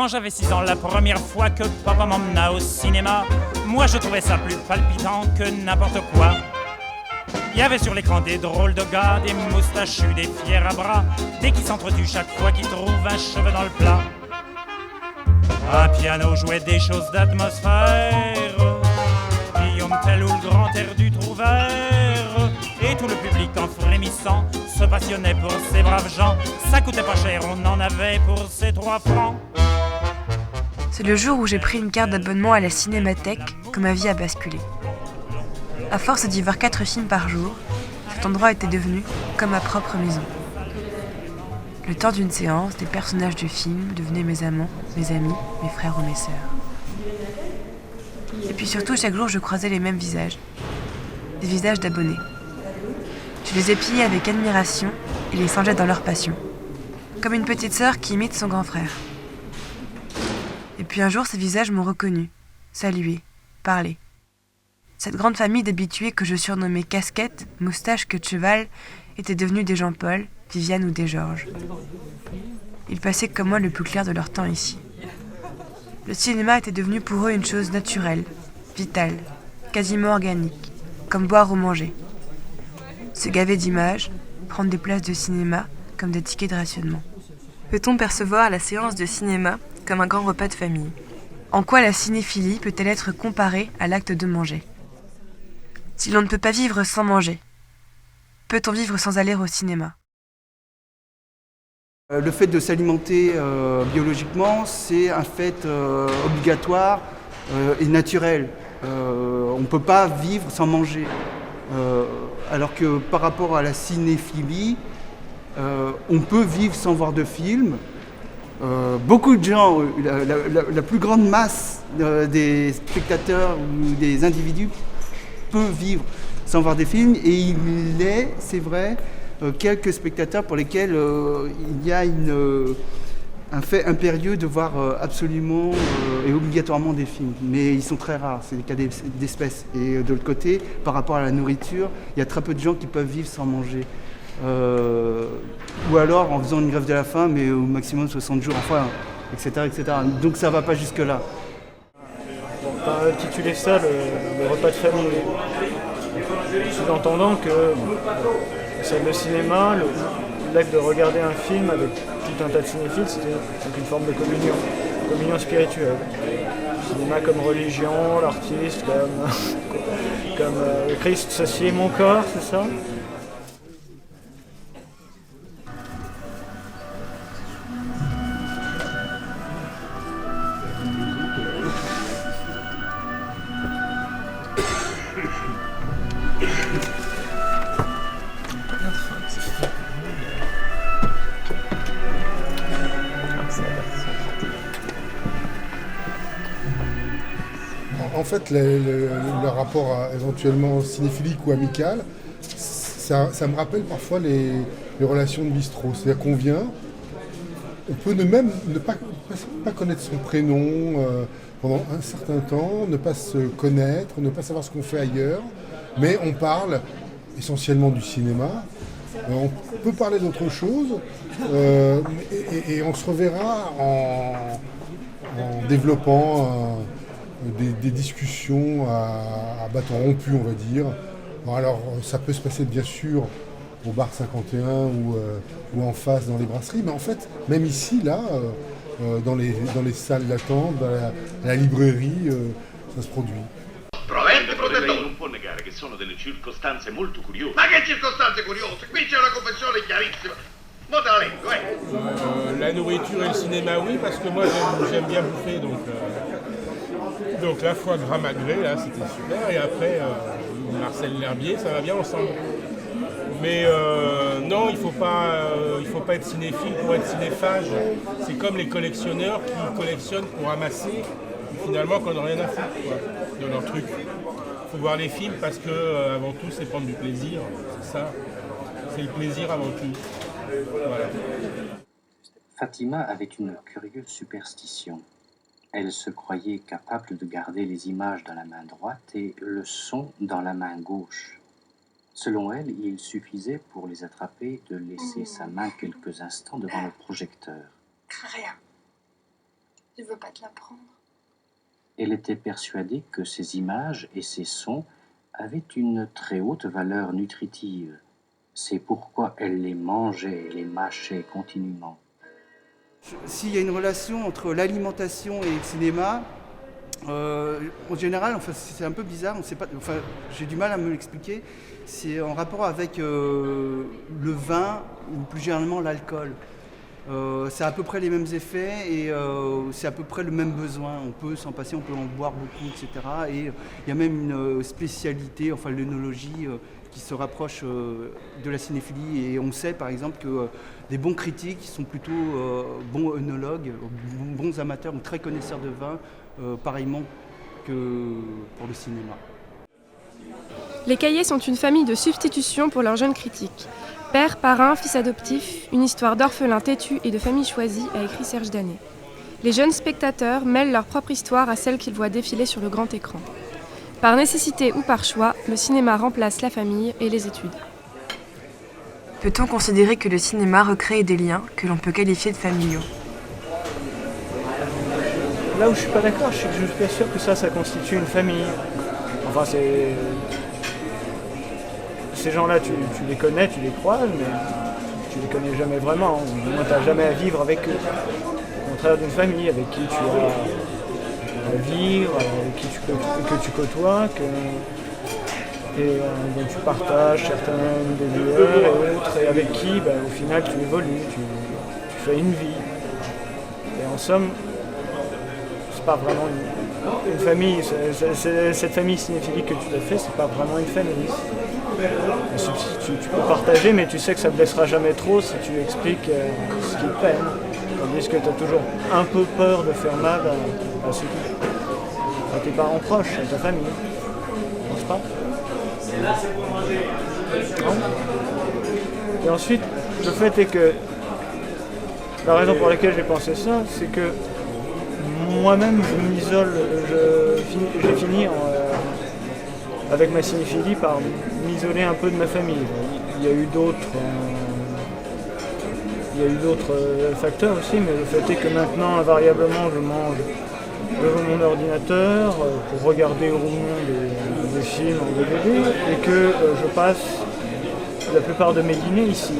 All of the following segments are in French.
Quand j'avais 6 ans, la première fois que papa m'emmena au cinéma, moi je trouvais ça plus palpitant que n'importe quoi. Il y avait sur l'écran des drôles de gars, des moustachus, des fiers à bras, des qui s'entretuent chaque fois qu'ils trouvent un cheveu dans le plat. Un piano jouait des choses d'atmosphère, Guillaume Tell ou le grand air du Trouvert, et tout le public en frémissant se passionnait pour ces braves gens. Ça coûtait pas cher, on en avait pour ces 3 francs. C'est le jour où j'ai pris une carte d'abonnement à la Cinémathèque que ma vie a basculé. À force d'y voir 4 films par jour, cet endroit était devenu comme ma propre maison. Le temps d'une séance, des personnages du film devenaient mes amants, mes amis, mes frères ou mes sœurs. Et puis surtout, chaque jour, je croisais les mêmes visages. Des visages d'abonnés. Je les épiais avec admiration et les songeais dans leur passion. Comme une petite sœur qui imite son grand frère. Et puis un jour, ces visages m'ont reconnu, salué, parlé. Cette grande famille d'habitués que je surnommais Casquette, Moustache, Queue de Cheval étaient devenus des Jean-Paul, Viviane ou des Georges. Ils passaient comme moi le plus clair de leur temps ici. Le cinéma était devenu pour eux une chose naturelle, vitale, quasiment organique, comme boire ou manger. Se gaver d'images, prendre des places de cinéma comme des tickets de rationnement. Peut-on percevoir la séance de cinéma comme un grand repas de famille? En quoi la cinéphilie peut-elle être comparée à l'acte de manger? Si l'on ne peut pas vivre sans manger, peut-on vivre sans aller au cinéma? Le fait de s'alimenter biologiquement, c'est un fait obligatoire et naturel. On ne peut pas vivre sans manger. Alors que par rapport à la cinéphilie, on peut vivre sans voir de film. Beaucoup de gens, la plus grande masse des spectateurs ou des individus peut vivre sans voir des films, et il est, c'est vrai, quelques spectateurs pour lesquels il y a un fait impérieux de voir absolument et obligatoirement des films. Mais ils sont très rares, c'est des cas d'espèce. Et de l'autre côté, par rapport à la nourriture, il y a très peu de gens qui peuvent vivre sans manger. Ou alors en faisant une grève de la faim, mais au maximum 60 jours, enfin, etc., etc. Donc ça ne va pas jusque-là. On va intituler ça le repas de famille. Sous-entendant que c'est le cinéma, l'acte de regarder un film avec tout un tas de cinéphiles, c'est une forme de communion spirituelle. Le cinéma comme religion, l'artiste comme Christ, ceci est mon corps, c'est ça? En fait, le rapport éventuellement cinéphilique ou amical, ça me rappelle parfois les relations de bistrot. C'est-à-dire qu'on vient, on peut même ne pas connaître son prénom pendant un certain temps, ne pas se connaître, ne pas savoir ce qu'on fait ailleurs, mais on parle essentiellement du cinéma. On peut parler d'autre chose et on se reverra en développant des discussions à bâton rompu, on va dire. Bon, alors, ça peut se passer bien sûr au bar 51 ou en face dans les brasseries, mais en fait, même ici, là, dans les salles d'attente, à la librairie, ça se produit. Lei non può negare che sono delle circostanze molto curiose. Ma che circostanze curiose? Qui c'è una confessione chiarissima. Mo te la leggo, La nourriture et le cinéma, oui, parce que moi j'aime bien bouffer, donc la foie gras magret, là, c'était super. Et après, Marcel L'Herbier, ça va bien ensemble. Mais non, il faut pas être cinéphile pour être cinéphage. C'est comme les collectionneurs qui collectionnent pour amasser, finalement, qu'on n'a rien à foutre, quoi, de leur truc. Il faut voir les films parce que, avant tout, c'est prendre du plaisir. C'est ça. C'est le plaisir avant tout. Voilà. Fatima avait une curieuse superstition. Elle se croyait capable de garder les images dans la main droite et le son dans la main gauche. Selon elle, il suffisait pour les attraper de laisser sa main quelques instants devant le projecteur. Rien. Je veux pas te l'apprendre. Elle était persuadée que ces images et ces sons avaient une très haute valeur nutritive. C'est pourquoi elle les mangeait et les mâchait continuellement. S'il y a une relation entre l'alimentation et le cinéma, en général, enfin, c'est un peu bizarre, on sait pas, enfin, j'ai du mal à me l'expliquer, c'est en rapport avec le vin ou plus généralement l'alcool. C'est à peu près les mêmes effets et c'est à peu près le même besoin. On peut s'en passer, on peut en boire beaucoup, etc. Et il y a même une spécialité, enfin l'œnologie, qui se rapproche de la cinéphilie. Et on sait par exemple que des bons critiques sont plutôt bons œnologues, bons amateurs ou très connaisseurs de vin, pareillement que pour le cinéma. Les Cahiers sont une famille de substitution pour leurs jeunes critiques. Père, parrain, fils adoptif, une histoire d'orphelin têtu et de famille choisie, a écrit Serge Danet. Les jeunes spectateurs mêlent leur propre histoire à celle qu'ils voient défiler sur le grand écran. Par nécessité ou par choix, le cinéma remplace la famille et les études. Peut-on considérer que le cinéma recrée des liens que l'on peut qualifier de familiaux? Là où je suis pas d'accord, je suis pas sûr que ça constitue une famille. Enfin, ces gens-là, tu les connais, tu les croises, mais tu les connais jamais vraiment. Moi, tu n'as jamais à vivre avec eux. Au contraire d'une famille avec qui tu as à vivre, avec qui que tu côtoies, dont tu partages certaines des lueurs et autres, et avec qui, au final, tu évolues, tu fais une vie. Et en somme, c'est pas vraiment une famille. Cette famille cinéphilique que tu as fait, c'est pas vraiment une famille. Tu peux partager, mais tu sais que ça ne blessera jamais trop si tu expliques ce qui te peine. Tandis que tu as toujours un peu peur de faire mal à tes parents proches, à ta famille. Je pense pas. Non. Et ensuite, le fait est que la raison pour laquelle j'ai pensé ça, c'est que moi-même, je m'isole, j'ai fini avec ma cinéphilie par m'isoler un peu de ma famille. Il y a eu d'autres facteurs aussi, mais le fait est que maintenant, invariablement, je mange devant mon ordinateur pour regarder au moins des films en DVD et que je passe la plupart de mes dîners ici.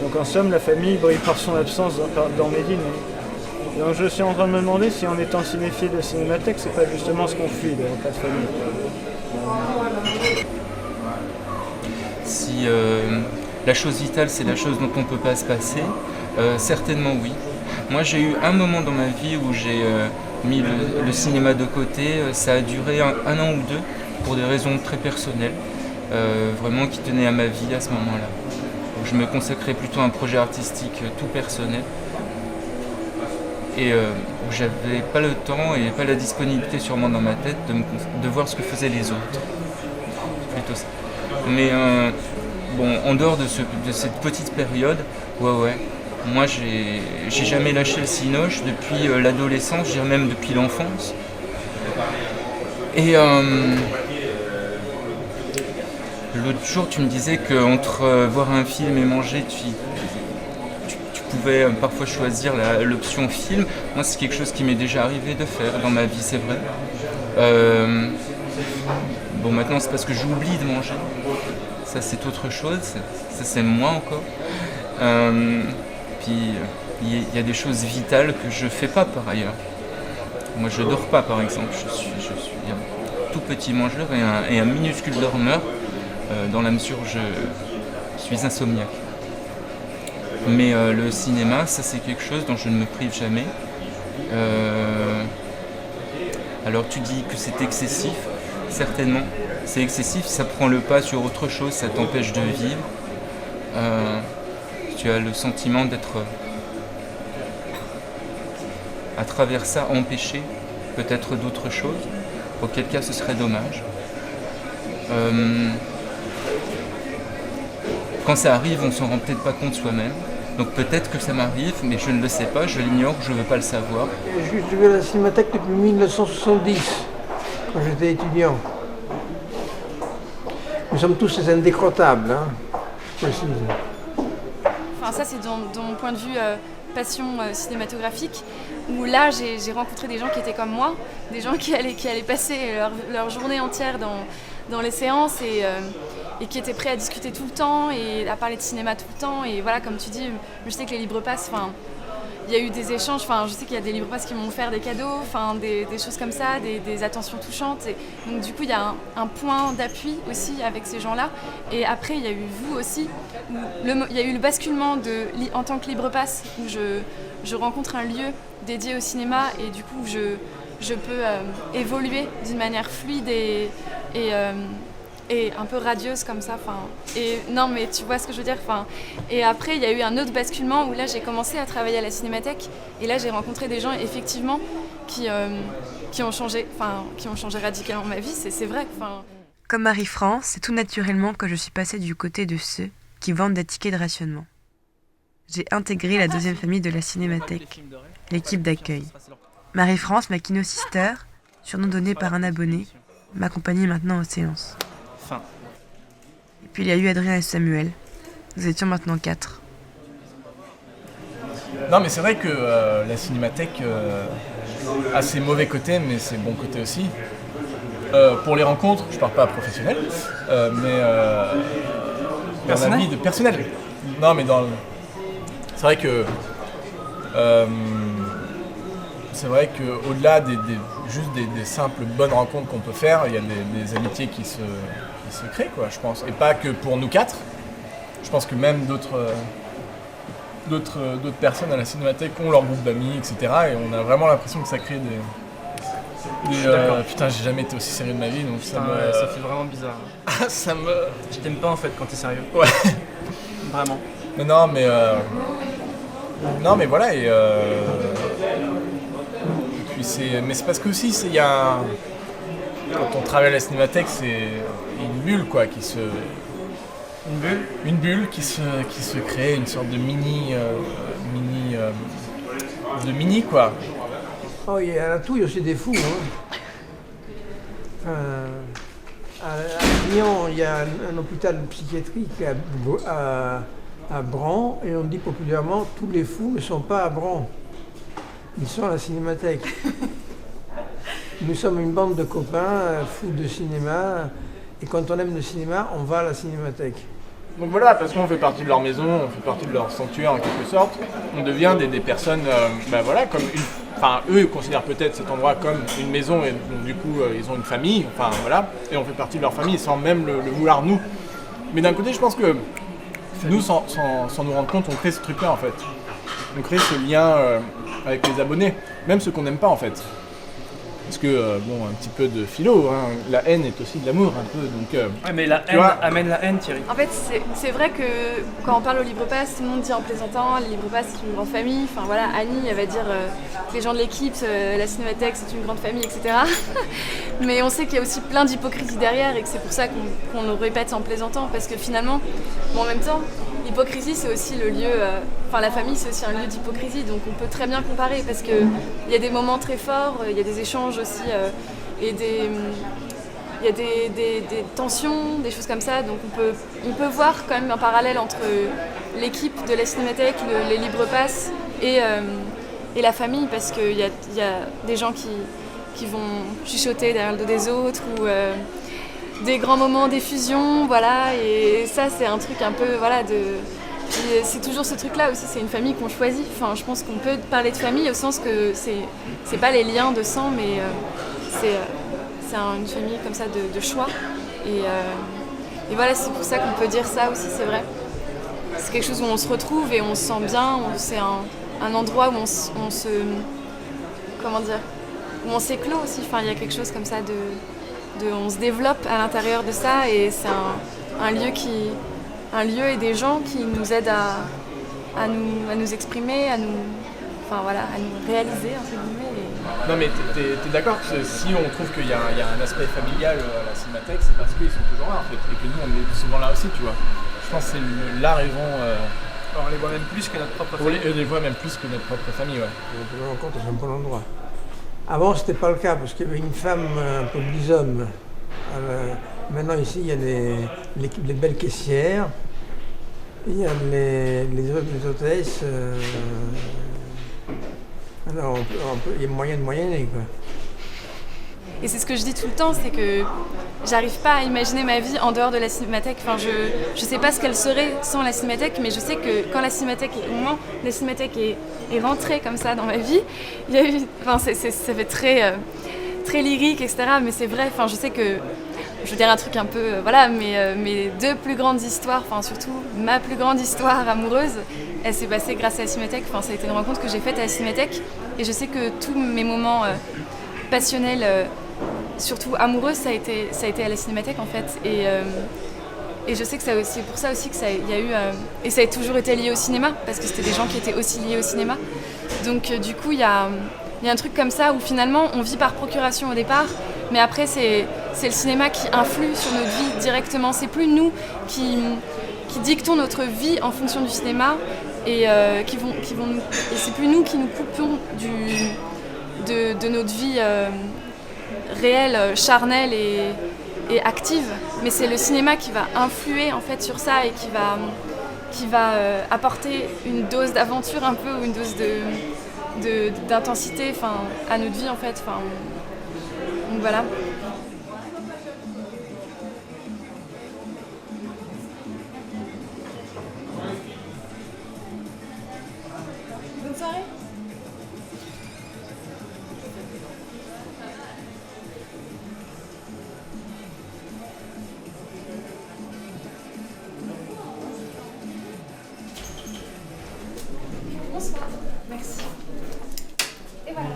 Donc en somme, la famille brille par son absence dans mes dîners. Donc je suis en train de me demander si en étant cinéphile de Cinémathèque, c'est pas justement ce qu'on fuit des repas de famille. Si la chose vitale, c'est la chose dont on ne peut pas se passer, certainement oui. Moi, j'ai eu un moment dans ma vie où j'ai mis le cinéma de côté. Ça a duré un an ou deux pour des raisons très personnelles, vraiment qui tenaient à ma vie à ce moment-là. Donc, je me consacrais plutôt à un projet artistique tout personnel. Et où j'avais pas le temps et pas la disponibilité sûrement dans ma tête de voir ce que faisaient les autres. Plutôt ça. Mais en dehors de cette petite période, ouais, moi j'ai jamais lâché le cinoche depuis l'adolescence, je dirais même depuis l'enfance. Et l'autre jour tu me disais qu'entre voir un film et manger, tu pouvais parfois choisir l'option film. Moi, c'est quelque chose qui m'est déjà arrivé de faire dans ma vie, c'est vrai. Maintenant, c'est parce que j'oublie de manger. Ça, c'est autre chose. Ça, c'est moi encore. Puis, il y a des choses vitales que je fais pas par ailleurs. Moi, je dors pas, par exemple. Je suis un tout petit mangeur et un minuscule dormeur, dans la mesure où je suis insomniaque. Mais le cinéma, ça c'est quelque chose dont je ne me prive jamais. Alors tu dis que c'est excessif, certainement. C'est excessif, ça prend le pas sur autre chose, ça t'empêche de vivre. Tu as le sentiment d'être, à travers ça, empêché peut-être d'autres choses, auquel cas ce serait dommage. Quand ça arrive, on s'en rend peut-être pas compte soi-même. Donc peut-être que ça m'arrive, mais je ne le sais pas, je l'ignore, je ne veux pas le savoir. Je vais à la Cinémathèque depuis 1970, quand j'étais étudiant. Nous sommes tous des indécrottables, précise. Enfin, ça, c'est dans mon point de vue passion cinématographique. où là j'ai rencontré des gens qui étaient comme moi, des gens qui allaient passer leur journée entière dans les séances et qui étaient prêts à discuter tout le temps et à parler de cinéma tout le temps. Et voilà, comme tu dis, je sais que les Libre-Passes, il y a eu des échanges, je sais qu'il y a des Libre-Passes qui m'ont offert des cadeaux, des choses comme ça, des attentions touchantes. Et donc du coup, il y a un point d'appui aussi avec ces gens-là. Et après, il y a eu vous aussi, il y a eu le basculement en tant que Libre-Passe, où je rencontre un lieu dédié au cinéma et du coup, je peux évoluer d'une manière fluide et un peu radieuse comme ça. Et non, mais tu vois ce que je veux dire. Et après, il y a eu un autre basculement où là, j'ai commencé à travailler à la Cinémathèque. Et là, j'ai rencontré des gens, effectivement, qui ont changé radicalement ma vie. C'est vrai. Comme Marie-France, c'est tout naturellement que je suis passée du côté de ceux qui vendent des tickets de rationnement. J'ai intégré la deuxième famille de la Cinémathèque, l'équipe d'accueil. Marie-France, ma kino sister, surnom donné par un abonné, m'accompagnait maintenant aux séances. Et puis il y a eu Adrien et Samuel. Nous étions maintenant 4. Non, mais c'est vrai que la Cinémathèque a ses mauvais côtés, mais ses bons côtés aussi. Pour les rencontres, je parle pas professionnel, mais dans la vie de personnel. Non, mais c'est vrai que au-delà juste des simples bonnes rencontres qu'on peut faire, il y a des amitiés qui se créent, quoi, je pense. Et pas que pour nous 4. Je pense que même d'autres personnes à la Cinémathèque ont leur groupe d'amis, etc. Et on a vraiment l'impression que ça crée putain, j'ai jamais été aussi sérieux de ma vie, donc ça fait vraiment bizarre. Je t'aime pas en fait quand t'es sérieux. Ouais. Vraiment. Non, mais voilà, et puis mais c'est parce que aussi, quand on travaille à la Cinémathèque, c'est une bulle, quoi, Une bulle qui se crée, une sorte de mini, quoi. Oh, il y a la Touille aussi des fous, à Lyon, il y a un hôpital psychiatrique à Bran, et on dit populairement tous les fous ne sont pas à Bran. Ils sont à la Cinémathèque. Nous sommes une bande de copains, fous de cinéma, et quand on aime le cinéma, on va à la Cinémathèque. Donc voilà, parce qu'on fait partie de leur maison, on fait partie de leur sanctuaire en quelque sorte, on devient des personnes, comme eux ils considèrent peut-être cet endroit comme une maison, et donc du coup ils ont une famille, et on fait partie de leur famille sans même le vouloir nous. Mais d'un côté, je pense que nous, sans nous rendre compte, on crée ce truc-là en fait. On crée ce lien avec les abonnés, même ceux qu'on n'aime pas en fait. Parce que, un petit peu de philo, la haine est aussi de l'amour un peu, donc... ouais, mais la haine amène la haine, Thierry. En fait, c'est vrai que quand on parle au Libre-Pass, tout le monde dit en plaisantant, le Libre-Pass c'est une grande famille, Annie, elle va dire que les gens de l'équipe, la Cinémathèque c'est une grande famille, etc. Mais on sait qu'il y a aussi plein d'hypocrisie derrière et que c'est pour ça qu'on le répète en plaisantant, parce que finalement, en même temps, l'hypocrisie c'est aussi le lieu, la famille c'est aussi un lieu d'hypocrisie, donc on peut très bien comparer, parce qu'il y a des moments très forts, il y a des échanges aussi, et il y a des tensions, des choses comme ça, donc on peut voir quand même un parallèle entre l'équipe de la Cinémathèque, les Libre-Passes et la famille, parce qu'il y a des gens qui vont chuchoter derrière le dos des autres, ou des grands moments d'effusion, et ça c'est un truc un peu, Puis c'est toujours ce truc-là aussi, c'est une famille qu'on choisit. Je pense qu'on peut parler de famille au sens que c'est pas les liens de sang, mais c'est une famille comme ça de choix. Et voilà, c'est pour ça qu'on peut dire ça aussi, c'est vrai. C'est quelque chose où on se retrouve et on se sent bien. C'est un endroit où on se... Comment dire ? Où on s'éclot aussi. Il y a quelque chose comme ça on se développe à l'intérieur de ça, et c'est un lieu et des gens qui nous aident à nous exprimer, à nous réaliser, entre guillemets. Non, mais t'es d'accord que si on trouve qu'il y a un aspect familial à la Cinémathèque, c'est parce qu'ils sont toujours là en fait, et que nous on est souvent là aussi, tu vois. Je pense que c'est la raison. Alors, on les voit même plus que notre propre famille. On les voit même plus que notre propre famille, ouais. On se rend compte, c'est un bon endroit. Avant, c'était pas le cas, parce qu'il y avait une femme un peu bishomme. Maintenant, ici, il y a les belles caissières, il y a les hôtesses, Alors, il y a moyen de moyenner, quoi. Et c'est ce que je dis tout le temps, c'est que j'arrive pas à imaginer ma vie en dehors de la Cinémathèque. Enfin, je sais pas ce qu'elle serait sans la Cinémathèque, mais je sais que quand la Cinémathèque, au moment où la Cinémathèque est rentrée comme ça dans ma vie, il y a eu, enfin, ça fait très, très lyrique, etc. Mais c'est vrai, enfin, je sais que, je veux dire un truc un peu, voilà, mais mes deux plus grandes histoires, enfin surtout ma plus grande histoire amoureuse, elle s'est passée grâce à la Cinémathèque. Enfin, ça a été une rencontre que j'ai faite à la Cinémathèque, et je sais que tous mes moments passionnels, surtout amoureux, ça a été à la Cinémathèque en fait. Et je sais que c'est pour ça aussi que il y a eu et ça a toujours été lié au cinéma, parce que c'était des gens qui étaient aussi liés au cinéma. Donc du coup il y a un truc comme ça où finalement on vit par procuration au départ, mais après c'est le cinéma qui influe sur notre vie directement. C'est plus nous qui dictons notre vie en fonction du cinéma, et et c'est plus nous qui nous coupons de notre vie réelle, charnelle et active, mais c'est le cinéma qui va influer en fait sur ça, et qui va apporter une dose d'aventure un peu, ou une dose d'intensité, enfin, à notre vie en fait. Enfin, donc voilà. Bonne soirée. Bonsoir. Merci. Et voilà.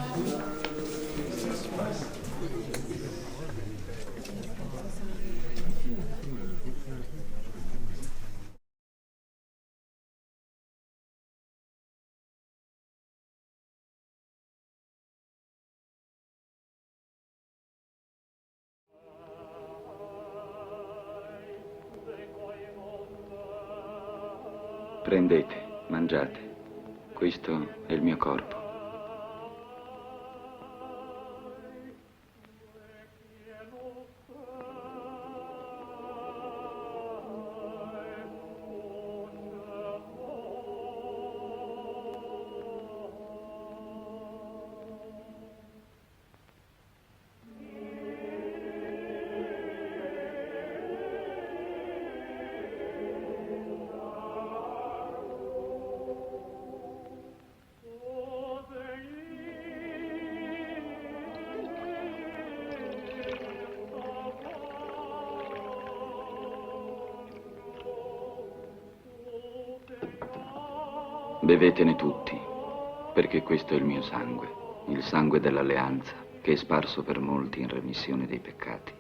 Prendete, mangiate. Questo è il mio corpo. Bevetene tutti, perché questo è il mio sangue, il sangue dell'alleanza, che è sparso per molti in remissione dei peccati.